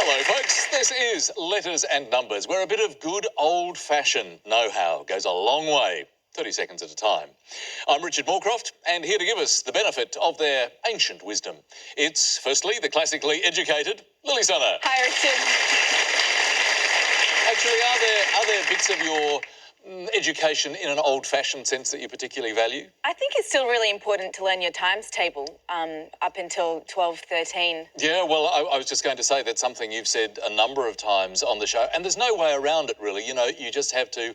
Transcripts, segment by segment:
Hello, folks. This is Letters and Numbers, where a bit of good old-fashioned know-how goes a long way, 30 seconds at a time. I'm Richard Morecroft, and here to give us the benefit of their ancient wisdom. It's, firstly, the classically educated Lily Serna. Hi, Richard. Actually, are there bits of your education in an old-fashioned sense that you particularly value? I think it's still really important to learn your times table up until 12, 13. Yeah, well, I was just going to say that's something you've said a number of times on the show, and there's no way around it, really. You know, you just have to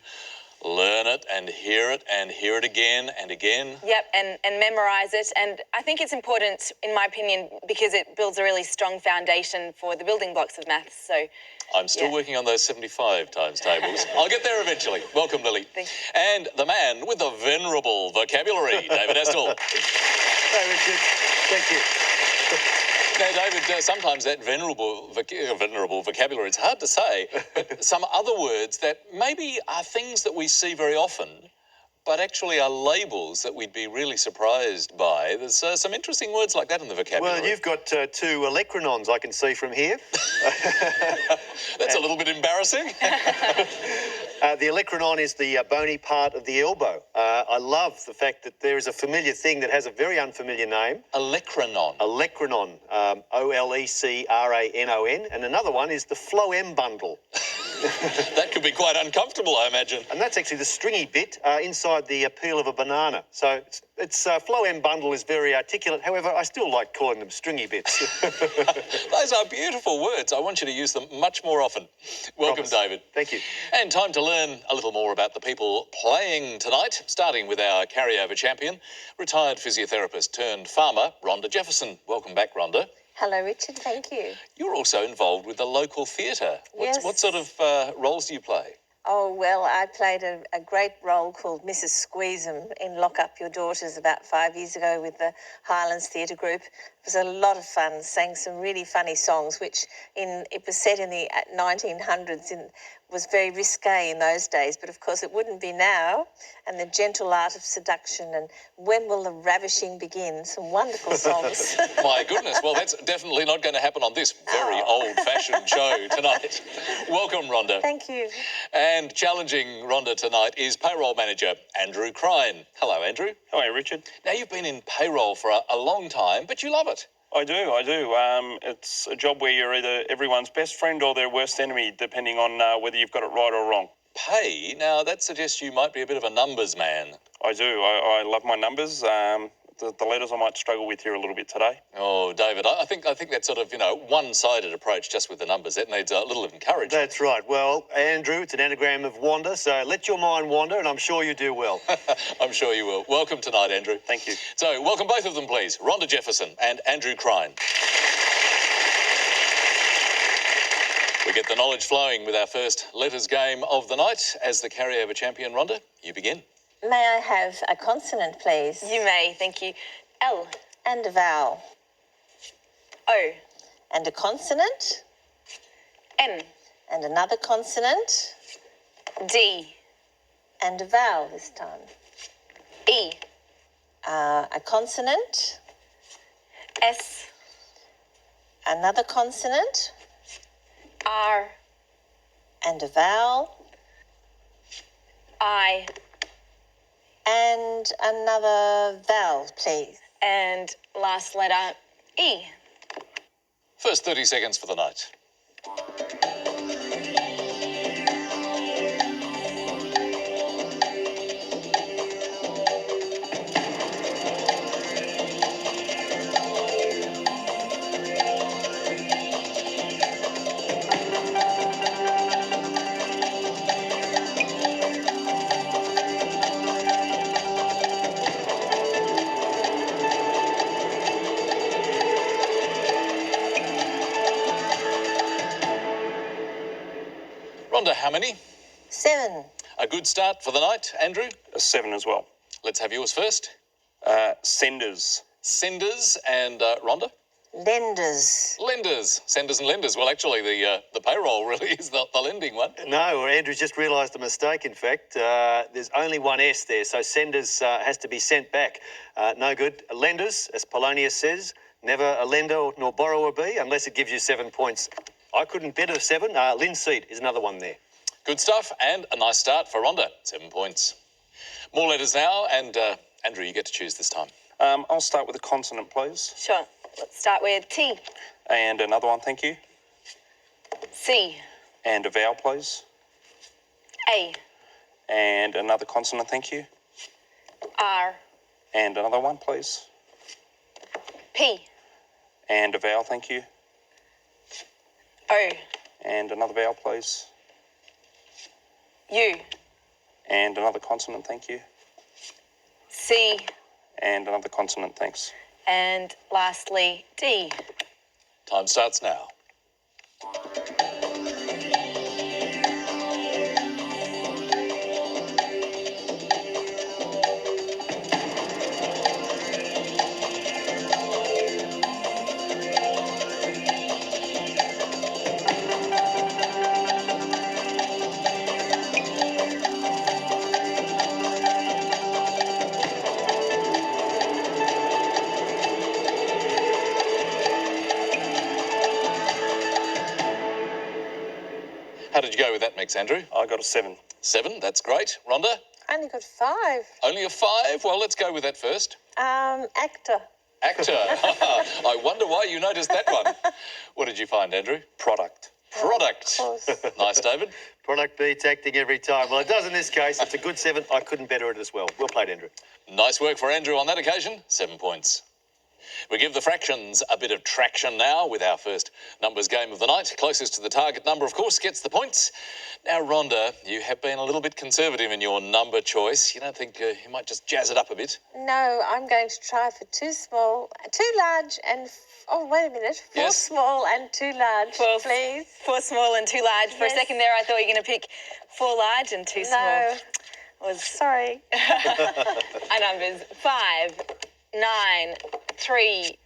learn it and hear it again and again. Yep, and memorise it. And I think it's important, in my opinion, because it builds a really strong foundation for the building blocks of maths. So I'm still working on those 75 times tables. I'll get there eventually. Welcome, Lily. Thank you. And the man with the venerable vocabulary, David Astle. Hi, Richard. Thank you. Now, David, sometimes that venerable vocabulary, it's hard to say, but some other words that maybe are things that we see very often, but actually are labels that we'd be really surprised by. There's some interesting words like that in the vocabulary. Well, you've got two electronons I can see from here. That's a little bit embarrassing. The electronon is the bony part of the elbow. I love the fact that there is a familiar thing that has a very unfamiliar name. Electronon. Electronon, O-L-E-C-R-A-N-O-N. And another one is the phloem bundle. That could be quite uncomfortable, I imagine. And that's actually the stringy bit inside the peel of a banana. So it's phloem bundle is very articulate. However, I still like calling them stringy bits. Those are beautiful words. I want you to use them much more often. Welcome, Promise. David. Thank you. And time to learn a little more about the people playing tonight, starting with our carryover champion, retired physiotherapist turned farmer, Rhonda Jefferson. Welcome back, Rhonda. Hello, Richard. Thank you. You're also involved with the local theatre. Yes. What sort of roles do you play? Oh, well, I played a great role called Mrs. Squeezem in Lock Up Your Daughters about 5 years ago with the Highlands Theatre Group. It was a lot of fun, sang some really funny songs, which it was set in the 1900s and was very risque in those days, but of course it wouldn't be now. And the gentle art of seduction and when will the ravishing begin? Some wonderful songs. My goodness, well, that's definitely not going to happen on this very old-fashioned show tonight. Welcome, Rhonda. Thank you. And challenging Rhonda tonight is payroll manager Andrew Crine. Hello, Andrew. Hello, Richard. Now, you've been in payroll for a long time, but you love it. I do. It's a job where you're either everyone's best friend or their worst enemy, depending on whether you've got it right or wrong. Pay? Now, that suggests you might be a bit of a numbers man. I do. I love my numbers. The letters I might struggle with here a little bit today. Oh, David, I think that sort of, one-sided approach just with the numbers, that needs a little encouragement. That's right. Well, Andrew, it's an anagram of wander, so let your mind wander, and I'm sure you do well. I'm sure you will. Welcome tonight, Andrew. Thank you. So, welcome both of them, please. Rhonda Jefferson and Andrew Crine. We get the knowledge flowing with our first letters game of the night. As the carryover champion, Rhonda, you begin. May I have a consonant, please? You may, thank you. L. And a vowel. O. And a consonant. N. And another consonant. D. And a vowel this time. E. A consonant. S. Another consonant. R. And a vowel. I. And another vowel, please. And last letter, E. First 30 seconds for the night. Rhonda, how many? 7. A good start for the night, Andrew? A 7 as well. Let's have yours first. Senders. Senders and Rhonda? Lenders. Lenders. Senders and lenders. Well, actually, the payroll really is the lending one. No, Andrew's just realised a mistake, in fact. There's only one S there, so senders has to be sent back. No good. Lenders, as Polonius says, never a lender nor borrower be, unless it gives you 7 points. I couldn't better 7. Linseed is another one there. Good stuff, and a nice start for Rhonda. 7 points. More letters now, and Andrew, you get to choose this time. I'll start with a consonant, please. Sure. Let's start with T. And another one, thank you. C. And a vowel, please. A. And another consonant, thank you. R. And another one, please. P. And a vowel, thank you. O. And another vowel, please. U. And another consonant, thank you. C. And another consonant, thanks. And lastly, D. Time starts now. How did you go with that mix, Andrew? I got a 7. 7, that's great. Rhonda? I only got 5. Only a 5? Well, let's go with that first. Actor. Actor. I wonder why you noticed that one. What did you find, Andrew? Product. Product. Of course. Nice, David. Product beats acting every time. Well, it does in this case. It's a good 7. I couldn't better it as well. Well played, Andrew. Nice work for Andrew on that occasion. 7 points. We give the fractions a bit of traction now with our first numbers game of the night. Closest to the target number, of course, gets the points. Now, Rhonda, you have been a little bit conservative in your number choice. You don't think you might just jazz it up a bit? No, I'm going to try for 2 small, 2 large and... Oh, wait a minute. 4 Yes. small and 2 large, please. 4 small and 2 large. For a Yes. second there, I thought you were going to pick 4 large and 2 small. No, Was sorry. our numbers 5, 9, 3,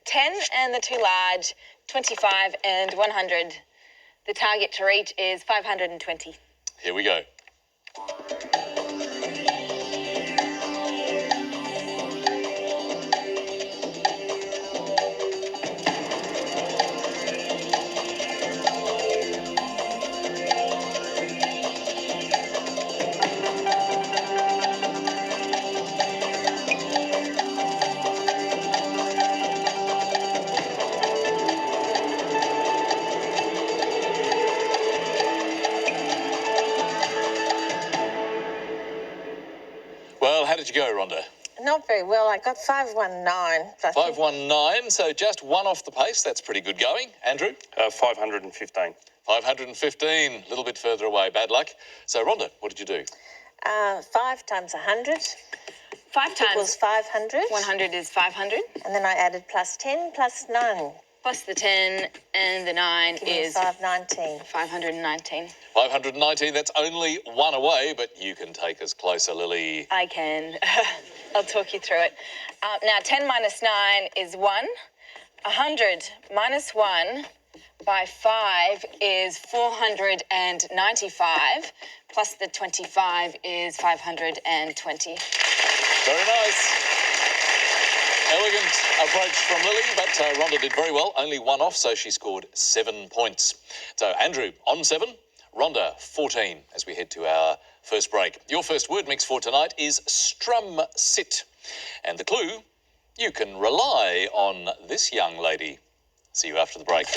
10, and the 2 large, 25 and 100. The target to reach is 520. Here we go. Well, how did you go, Rhonda? Not very well. I got 519. 519, so just 1 off the pace. That's pretty good going. Andrew? 515. 515, a little bit further away. Bad luck. So, Rhonda, what did you do? 5 times 100 5 times equals 500. 100 is 500. And then I added plus 10 plus 9. Plus the 10 and the 9 is 519. 519. 519, that's only 1 away, but you can take us closer, Lily. I can. I'll talk you through it. Now, 10 minus 9 is 1. 100 minus 1 by 5 is 495. Plus the 25 is 520. Very nice. Elegant approach from Lily, but Rhonda did very well. Only 1 off, so she scored 7 points. So, Andrew on 7, Rhonda 14 as we head to our first break. Your first word mix for tonight is strum sit. And the clue, you can rely on this young lady. See you after the break.